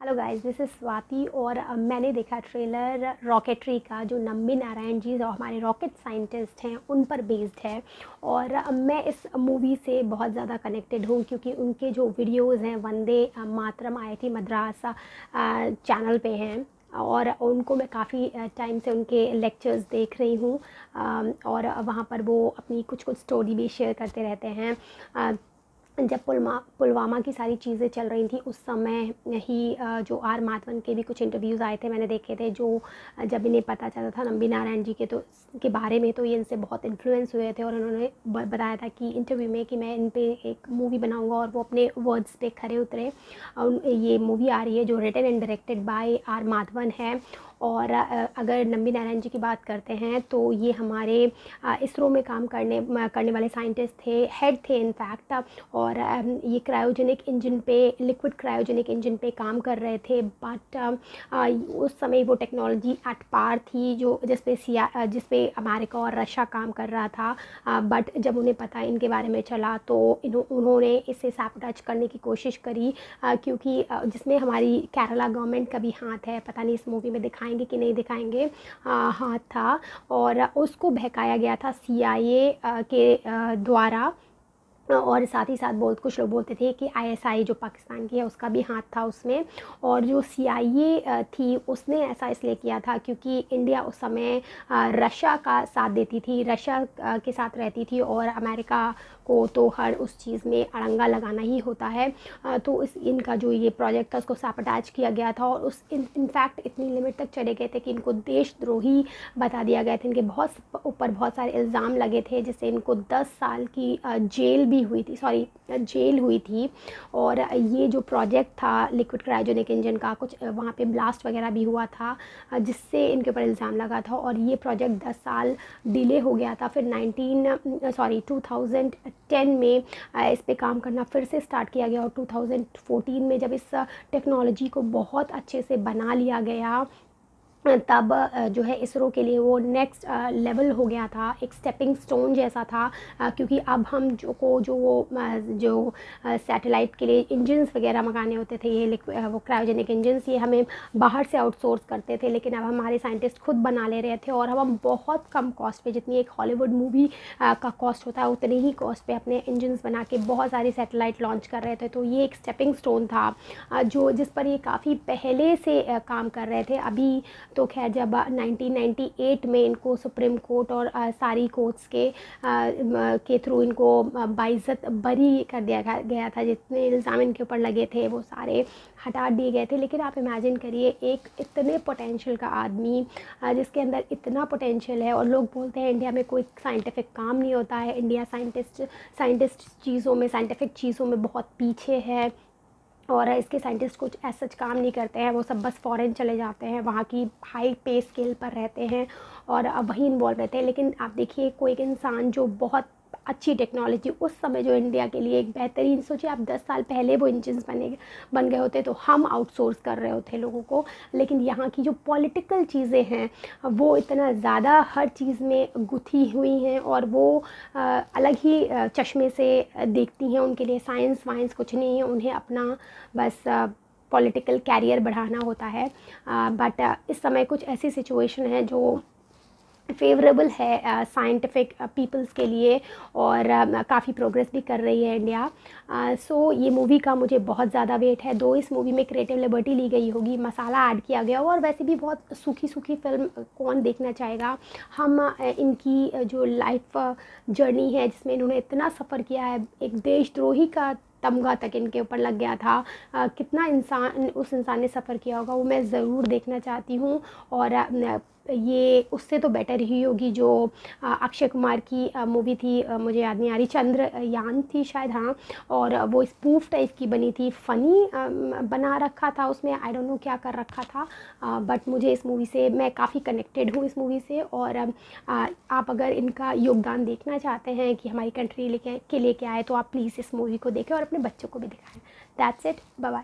Hello guys, this is Swati और मैंने देखा ट्रेलर रॉकेटरी का, जो नम्बी नारायण जी जो हमारे रॉकेट साइंटिस्ट हैं उन पर बेस्ड है। और मैं इस मूवी से बहुत ज़्यादा कनेक्टेड हूँ क्योंकि उनके जो वीडियोस हैं वंदे मातरम IIT मद्रास चैनल पे हैं। और उनको मैं काफ़ी टाइम से उनके लेक्चर्स देख रही हूँ। और वहाँ पर वो अपनी कुछ कुछ स्टोरी भी शेयर करते रहते हैं। जब पुलवामा की सारी चीज़ें चल रही थी उस समय ही जो आर माधवन के भी कुछ इंटरव्यूज़ आए थे, मैंने देखे थे। जो जब इन्हें पता चला था नम्बी नारायण जी के के बारे में, तो ये इनसे बहुत इन्फ्लुएंस हुए थे और उन्होंने बताया था कि इंटरव्यू में कि मैं इन पे एक मूवी बनाऊंगा, और वो अपने वर्ड्स पे खरे उतरे। ये मूवी आ रही है जो written and directed by R Madhavan है। और अगर नम्बी नारायण जी की बात करते हैं तो ये हमारे इसरो में काम करने वाले साइंटिस्ट थे, हेड थे इनफैक्ट। और ये क्रायोजेनिक इंजन पे, लिक्विड क्रायोजेनिक इंजन पे काम कर रहे थे। बट उस समय वो टेक्नोलॉजी एट पार थी जो जिस पे अमेरिका और रशिया काम कर रहा था। बट जब उन्हें पता इनके बारे में चला तो उन्होंने इसे सैबोटेज करने की कोशिश करी, क्योंकि जिसमें हमारी केरला गवर्नमेंट का भी हाथ है। पता नहीं इस मूवी में दिखाएंगे कि नहीं दिखाएंगे, हाथ था। और उसको बहकाया गया था CIA के द्वारा। और साथ ही साथ बहुत कुछ लोग बोलते थे कि ISI जो पाकिस्तान की है उसका भी हाथ था उसमें। और जो CIA थी उसने ऐसा इसलिए किया था क्योंकि इंडिया उस समय रशिया का साथ देती थी, रशिया के साथ रहती थी, और अमेरिका को तो हर उस चीज़ में अड़ंगा लगाना ही होता है। तो इनका जो ये प्रोजेक्ट था उसको सैबोटेज किया गया था। और उस इनफैक्ट इतनी लिमिट तक चले गए थे कि इनको देशद्रोही बता दिया गया था। इनके ऊपर बहुत सारे इल्ज़ाम लगे थे, जिससे इनको 10 साल की जेल हुई थी। और ये जो प्रोजेक्ट था लिक्विड क्रायोजेनिक इंजन का, कुछ वहाँ पे ब्लास्ट वगैरह भी हुआ था, जिससे इनके ऊपर इल्ज़ाम लगा था। और ये प्रोजेक्ट 10 साल डिले हो गया था। फिर 2010 में इस पे काम करना फिर से स्टार्ट किया गया। और 2014 में जब इस टेक्नोलॉजी को बहुत अच्छे से बना लिया गया, तब जो है इसरो के लिए वो नेक्स्ट लेवल हो गया था, एक स्टेपिंग स्टोन जैसा था। क्योंकि अब हम जो सैटेलाइट के लिए इंजन्स वगैरह मंगाने होते थे, ये वो क्रायोजेनिक इंजन्स, ये हमें बाहर से आउटसोर्स करते थे। लेकिन अब हमारे साइंटिस्ट खुद बना ले रहे थे, और अब हम बहुत कम कॉस्ट पे, जितनी एक हॉलीवुड मूवी का कॉस्ट होता है उतने ही कॉस्ट पे अपने इंजन्स बना के बहुत सारी सैटेलाइट लॉन्च कर रहे थे। तो ये एक स्टेपिंग स्टोन था जिस पर ये काफ़ी पहले से काम कर रहे थे। अभी तो खैर जब 1998 में इनको सुप्रीम कोर्ट और सारी कोर्ट्स के थ्रू इनको बाइज्जत बरी कर दिया गया था, जितने इल्ज़ाम इनके ऊपर लगे थे वो सारे हटा दिए गए थे। लेकिन आप इमेजिन करिए, एक इतने पोटेंशियल का आदमी, जिसके अंदर इतना पोटेंशियल है, और लोग बोलते हैं इंडिया में कोई साइंटिफिक काम नहीं होता है, इंडिया साइंटिफिक चीज़ों में बहुत पीछे है, और इसके साइंटिस्ट कुछ ऐसा काम नहीं करते हैं। वो सब बस फॉरेन चले जाते हैं, वहाँ की हाई पे स्केल पर रहते हैं और वहीं इन्वॉल्व रहते हैं। लेकिन आप देखिए, कोई एक इंसान जो बहुत अच्छी टेक्नोलॉजी उस समय जो इंडिया के लिए एक बेहतरीन, सोचिए आप 10 साल पहले वो इंजन्स बन गए होते तो हम आउटसोर्स कर रहे होते लोगों को। लेकिन यहाँ की जो पॉलिटिकल चीज़ें हैं वो इतना ज़्यादा हर चीज़ में गुथी हुई हैं, और वो अलग ही चश्मे से देखती हैं। उनके लिए साइंस वाइंस कुछ नहीं है, उन्हें अपना बस पॉलिटिकल कैरियर बढ़ाना होता है। बट इस समय कुछ ऐसी सिचुएशन है जो फेवरेबल है साइंटिफिक पीपल्स के लिए, और काफ़ी प्रोग्रेस भी कर रही है इंडिया। सो ये मूवी का मुझे बहुत ज़्यादा वेट है। दो इस मूवी में क्रिएटिव लिबर्टी ली गई होगी, मसाला ऐड किया गया होगा, और वैसे भी बहुत सूखी सूखी फिल्म कौन देखना चाहेगा। हम इनकी जो लाइफ जर्नी है, जिसमें इन्होंने इतना सफ़र किया है, एक देशद्रोही का तमगा तक इनके ऊपर लग गया था। कितना उस इंसान ने सफ़र किया होगा, वो मैं ज़रूर देखना चाहती हूँ। और ये उससे तो बेटर ही होगी जो अक्षय कुमार की मूवी थी, मुझे याद नहीं आ रही, चंद्रयान थी शायद, हाँ। और वो स्पूफ टाइप की बनी थी, फ़नी बना रखा था उसमें, आई डोंट नो क्या कर रखा था। बट मुझे इस मूवी से, मैं काफ़ी कनेक्टेड हूँ इस मूवी से। और आप अगर इनका योगदान देखना चाहते हैं कि हमारी कंट्री के लिए क्या है, तो आप प्लीज़ इस मूवी को देखें और अपने बच्चों को भी दिखाएं। That's it, bye bye.